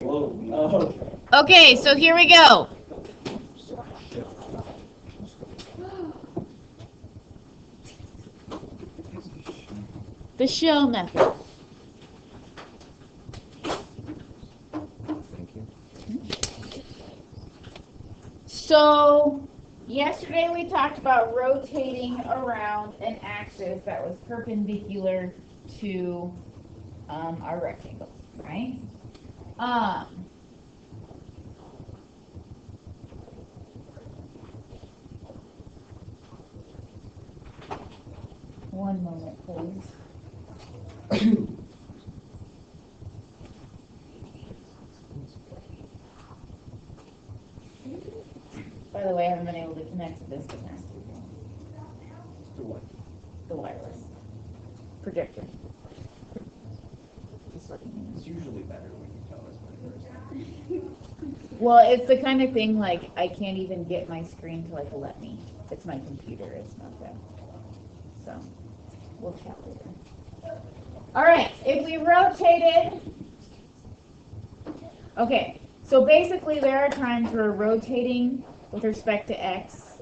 Okay, so here we go. The shell method. So, yesterday we talked about rotating around an axis that was perpendicular to our rectangle, right? One moment, please. By the way, I haven't been able to connect to this the past 2 days. To what? The wireless projector. Just letting you know. It's usually better when you tell us when it is. Well, it's the kind of thing like I can't even get my screen to like let me. It's my computer. It's not that. So we'll chat later. All right. If we rotated. Okay. So basically, there are times where rotating with respect to x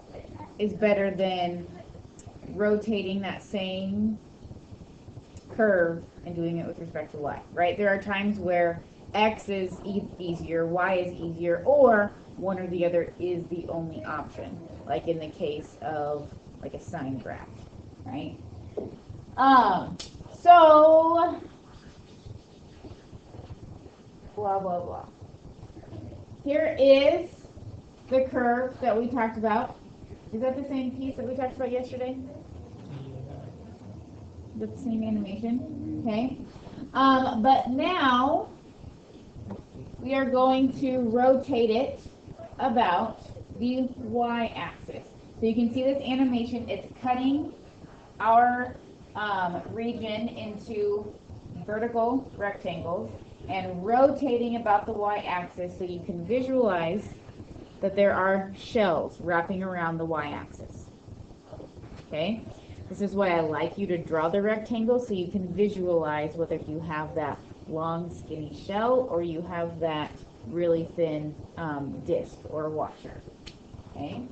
is better than rotating that same curve and doing it with respect to y, right? There are times where x is easier, y is easier, or one or the other is the only option, like in the case of like a sine graph, right? So blah blah blah. Here is the curve that we talked about. Is that the same piece that we talked about yesterday? The same animation, okay? But now we are going to rotate it about the y-axis. So you can see this animation, it's cutting our region into vertical rectangles and rotating about the y-axis so you can visualize that there are shells wrapping around the y-axis. Okay? This is why I like you to draw the rectangle so you can visualize whether you have that long skinny shell or you have that really thin disc or washer. Okay?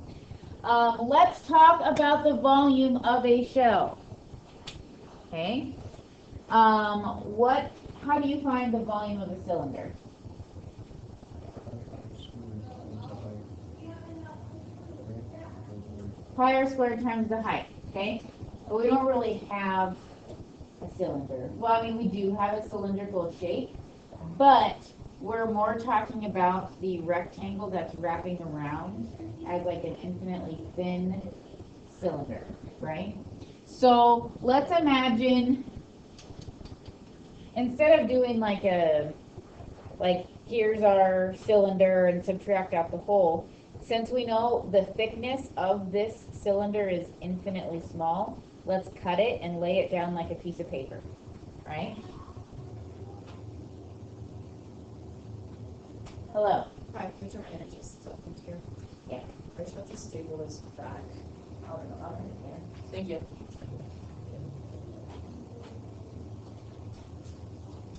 Let's talk about the volume of a shell. Okay? How do you find the volume of a cylinder? Pi r squared times the height. Okay? But we don't really have a cylinder. Well, I mean, we do have a cylindrical shape, but we're more talking about the rectangle that's wrapping around as like an infinitely thin cylinder, right? So let's imagine instead of doing like here's our cylinder and subtract out the hole, since we know the thickness of this cylinder is infinitely small, let's cut it and lay it down like a piece of paper, right? Hello. Hi, can you turn my energy stuff into here? Yeah. I just have to stable this back out and up in here. Thank you.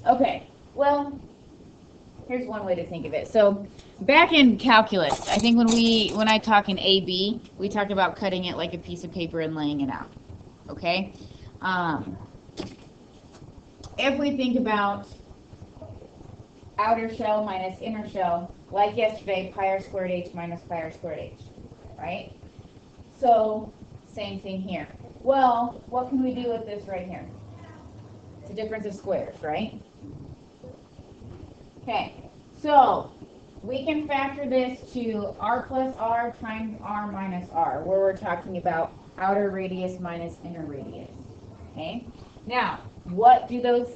Okay. Well, here's one way to think of it. So back in calculus, I think when I talk in AB, we talk about cutting it like a piece of paper and laying it out. Okay? If we think about outer shell minus inner shell, like yesterday, pi r squared h minus pi r squared h, right? So same thing here. Well, what can we do with this right here? It's a difference of squares, right? Okay, so we can factor this to r plus r times r minus r, where we're talking about outer radius minus inner radius. Okay, now what do those...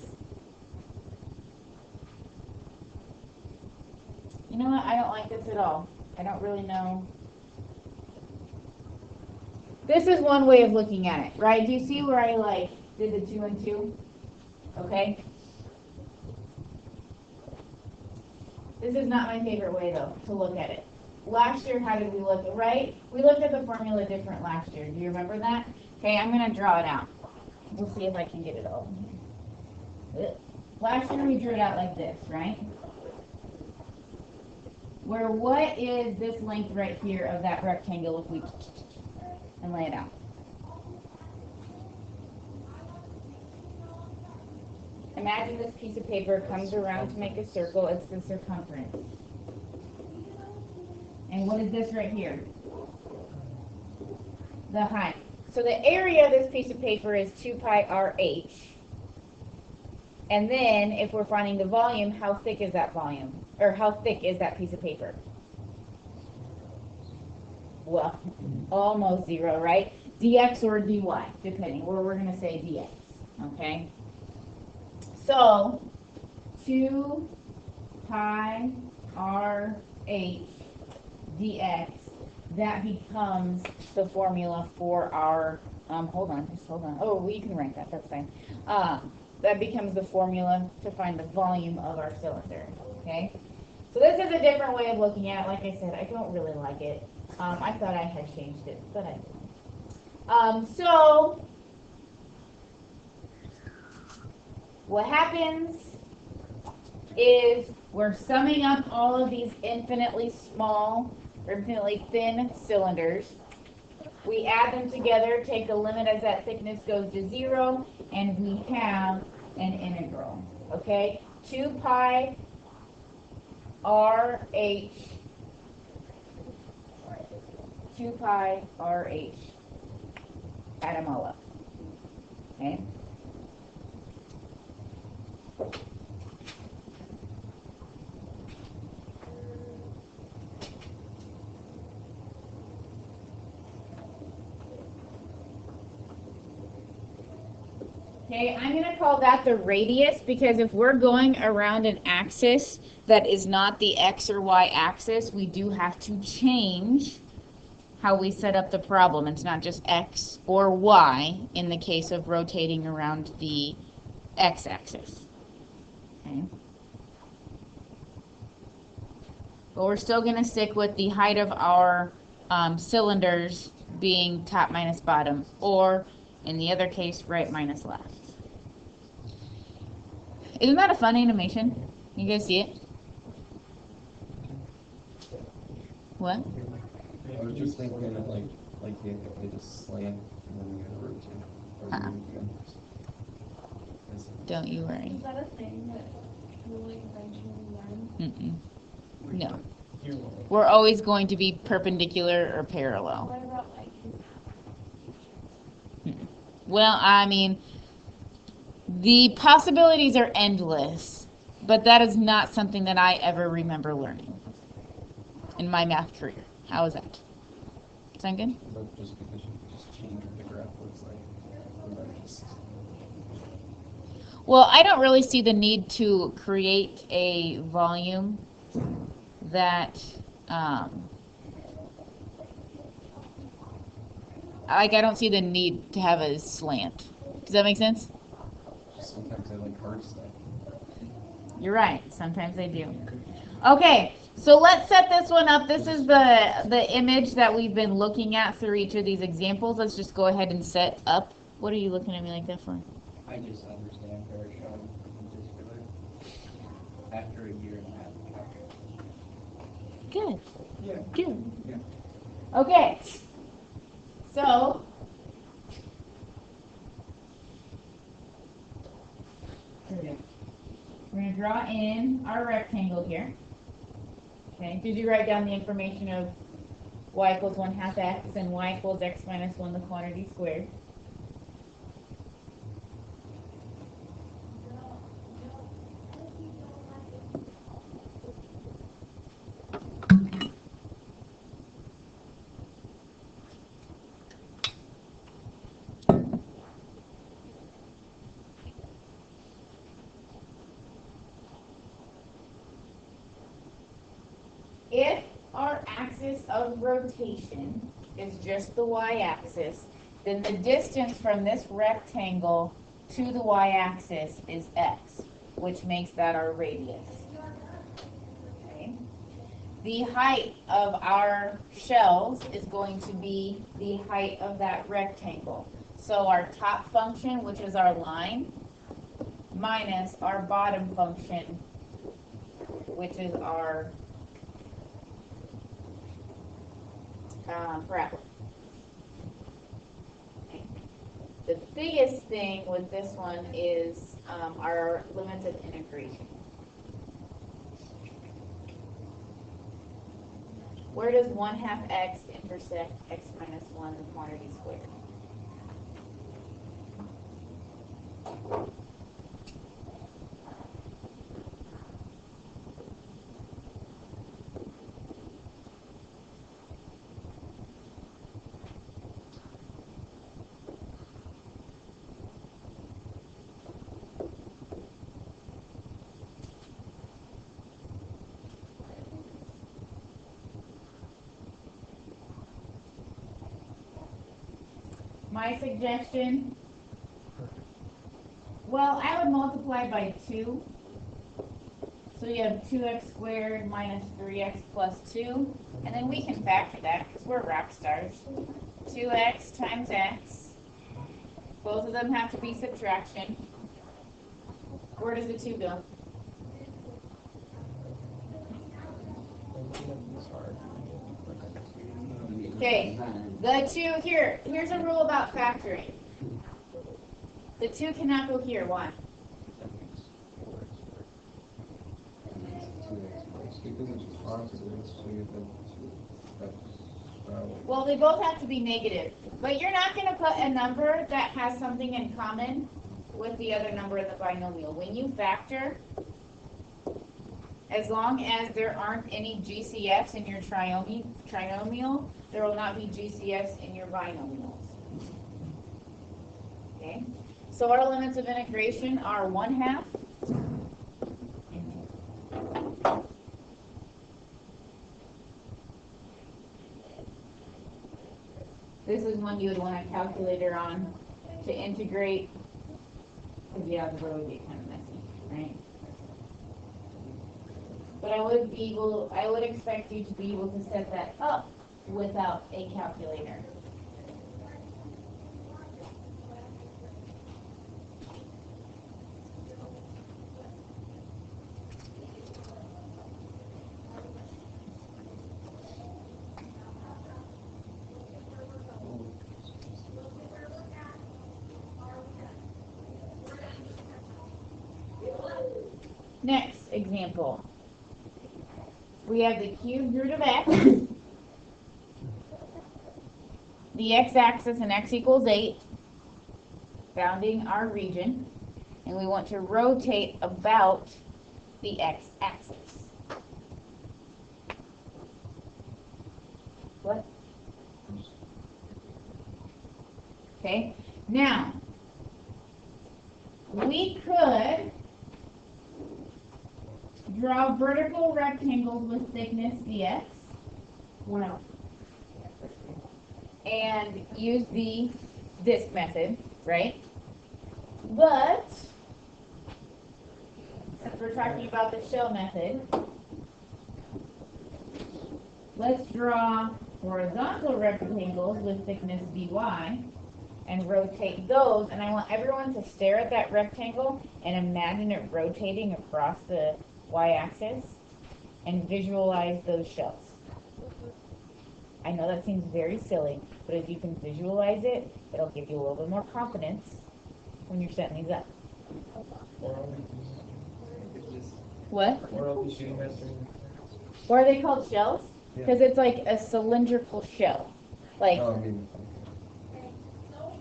You know what? I don't like this at all. I don't really know. This is one way of looking at it, right? Do you see where I did the 2 and 2? Okay. This is not my favorite way though to look at it. Last year, how did we look at, right? We looked at the formula different last year. Do you remember that? Okay, I'm going to draw it out. We'll see if I can get it all. Last year we drew it out like this, right? where what is this length right here of that rectangle if we and lay it out? Imagine this piece of paper comes around to make a circle. It's the circumference. And what is this right here? The height. So the area of this piece of paper is 2 pi RH. And then if we're finding the volume, how thick is that volume? Or how thick is that piece of paper? Well, almost 0, right? dx or dy, depending. Or we're going to say dx, okay? So 2 pi RH dx, that becomes the formula for our, hold on. Oh, well, you can write that, that's fine. That becomes the formula to find the volume of our cylinder, okay? So this is a different way of looking at it. Like I said, I don't really like it. I thought I had changed it, but I didn't. So what happens is we're summing up all of these infinitely small or infinitely thin cylinders. We add them together, take the limit as that thickness goes to 0, and we have an integral. Okay? 2 pi RH 2 pi RH. Add them all up. Okay? Okay, I'm going to call that the radius because if we're going around an axis that is not the x or y axis, we do have to change how we set up the problem. It's not just x or y in the case of rotating around the x-axis. Okay. But we're still going to stick with the height of our cylinders being top minus bottom, or in the other case, right minus left. Isn't that a fun animation? You guys see it? What? I was just thinking of like they just slant and then you gotta rotate. Don't you worry. Is that a thing that you will eventually learn? No. We're always going to be perpendicular or parallel. What about like Well, I mean, the possibilities are endless, but that is not something that I ever remember learning in my math career. How is that? Sound good? But just because you just change what the graph looks like, just... Well, I don't really see the need to create a volume that, I don't see the need to have a slant. Does that make sense? Sometimes I like hard stuff. You're right. Sometimes they do. Okay, so let's set this one up. This is the image that we've been looking at through each of these examples. Let's just go ahead and set up. What are you looking at me like that for? I just understand Parashon in particular after a year and a half. Good. Yeah. Good. Yeah. Okay. So we're going to draw in our rectangle here. Okay. Did you write down the information of y equals 1/2 x and y equals x minus 1 the quantity squared? If our axis of rotation is just the y-axis, then the distance from this rectangle to the y-axis is x, which makes that our radius. Okay. The height of our shells is going to be the height of that rectangle. So our top function, which is our line, minus our bottom function, which is our per apple. Okay. The biggest thing with this one is our limits of integration. Where does 1/2 x intersect x minus 1, the quantity squared? My suggestion, well, I would multiply by 2. So you have 2x squared minus 3x plus 2. And then we can factor that because we're rock stars. 2x times x. Both of them have to be subtraction. Where does the 2 go? Okay, the 2 here. Here's a rule about factoring. The 2 cannot go here. Why? Well, they both have to be negative. But you're not going to put a number that has something in common with the other number in the binomial. When you factor, as long as there aren't any GCFs in your trinomial, there will not be GCFs in your binomials. Okay? So our limits of integration are 1/2. This is one you would want a calculator on to integrate, because the algebra would get kind of messy, right? But I would expect you to be able to set that up without a calculator. Next example. We have the cubed root of x, the x-axis and x equals 8, bounding our region, and we want to rotate about the x-axis. What? Okay, now, we could draw vertical rectangles with thickness dx. Wow. And use the disk method, right? But since we're talking about the shell method, let's draw horizontal rectangles with thickness dy and rotate those. And I want everyone to stare at that rectangle and imagine it rotating across the y-axis and visualize those shells. I know that seems very silly, but if you can visualize it, it'll give you a little bit more confidence when you're setting these up. What? Why are they called shells? Because it's like a cylindrical shell. Like,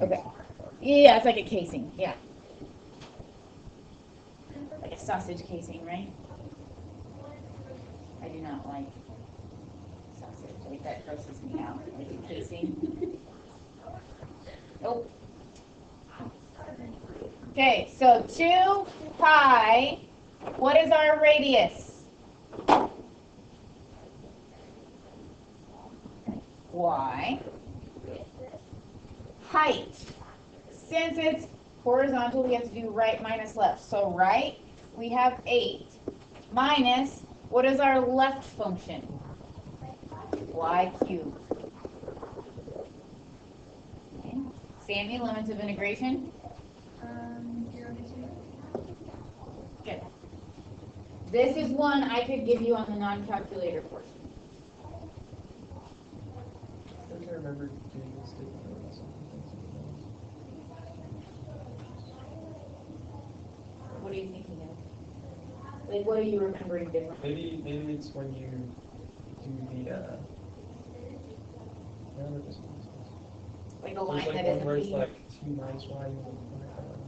okay. Yeah, it's like a casing, yeah. Like a sausage casing, right? I do not like sausage. Like, that grosses me out. Like a casing. Nope. Okay, so 2 pi, what is our radius? Y. Height. Since it's horizontal, we have to do right minus left. So right, we have 8 minus, what is our left function? Y cubed. Okay. Sammy, limits of integration? 0 to 2. Good. This is one I could give you on the non-calculator portion. to remember doing this statement or something. What are you thinking of? Like, what are you remembering different? Maybe it's when you do the what this one is. Like a line There's like that one where it's isn't. like 2 minus y.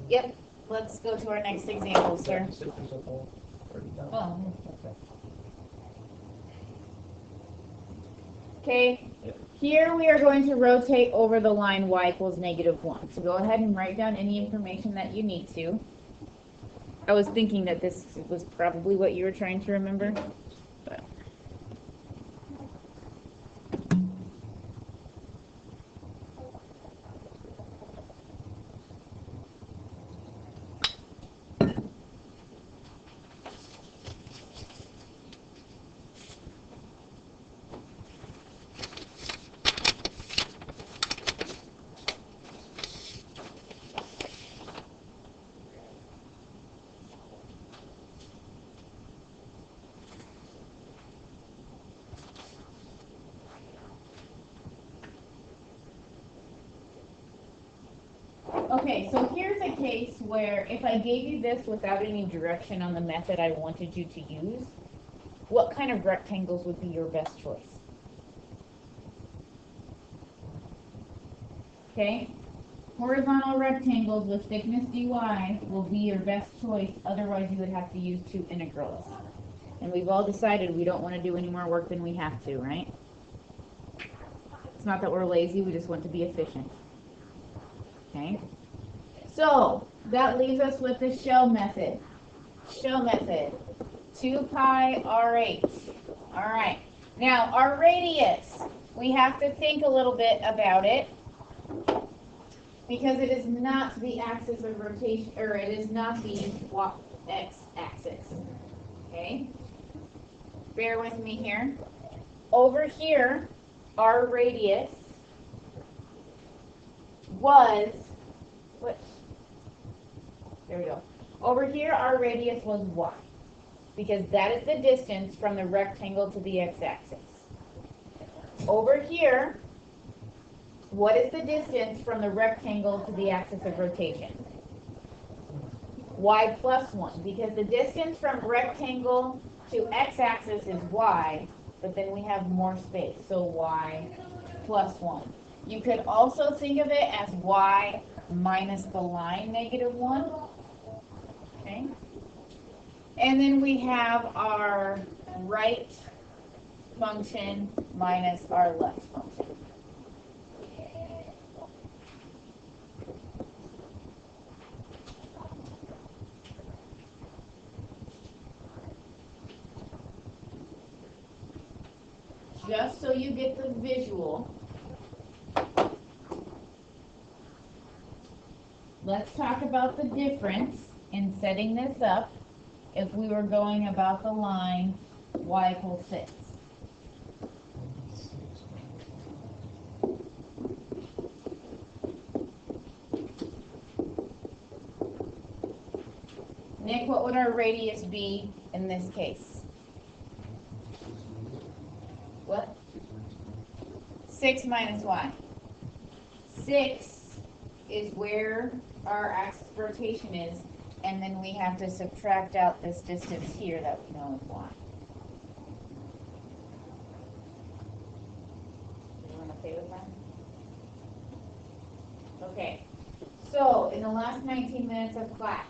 Yep. Let's go to our next example, sir. Just if there's a hole or no. Oh, okay. Okay, here we are going to rotate over the line y equals -1. So go ahead and write down any information that you need to. I was thinking that this was probably what you were trying to remember. But. Okay, so here's a case where if I gave you this without any direction on the method I wanted you to use, what kind of rectangles would be your best choice? Okay, horizontal rectangles with thickness dy will be your best choice, otherwise you would have to use two integrals. And we've all decided we don't want to do any more work than we have to, right? It's not that we're lazy, we just want to be efficient. Okay? So, that leaves us with the shell method. Shell method, 2 pi r8. All right. Now, our radius, we have to think a little bit about it because it is not the axis of rotation, or it is not the x-axis. Okay? Bear with me here. Over here, our radius was, what? There we go. Over here, our radius was y, because that is the distance from the rectangle to the x-axis. Over here, what is the distance from the rectangle to the axis of rotation? Y plus 1, because the distance from rectangle to x-axis is y, but then we have more space, so y plus 1. You could also think of it as y minus the line -1. Okay. And then we have our right function minus our left function. Just so you get the visual, let's talk about the difference in setting this up if we were going about the line y equals 6. Nick, what would our radius be in this case? What? 6 minus y. 6 is where our axis of rotation is, and then we have to subtract out this distance here that we know is y. Everyone okay with that? Okay. So, in the last 19 minutes of class,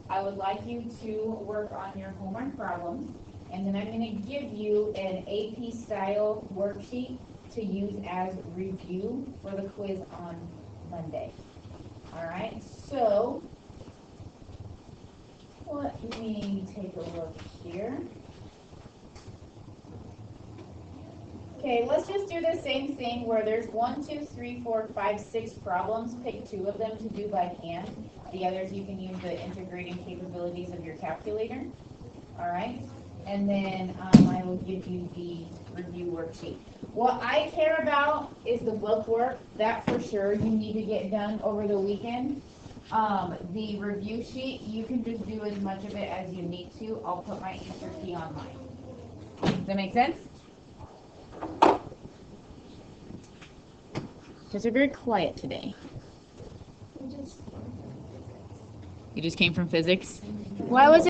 I would like you to work on your homework problems, and then I'm going to give you an AP style worksheet to use as review for the quiz on Monday. Alright, so let me take a look here. Okay, let's just do the same thing where there's 1, 2, 3, 4, 5, 6 problems. Pick 2 of them to do by hand. The others you can use the integrating capabilities of your calculator. Alright, and then I will give you the review worksheet. What I care about is the book work. That for sure you need to get done over the weekend. The review sheet, you can just do as much of it as you need to. I'll put my answer key online. Does that make sense? guys are very quiet today. We just. You just came from physics? Why was it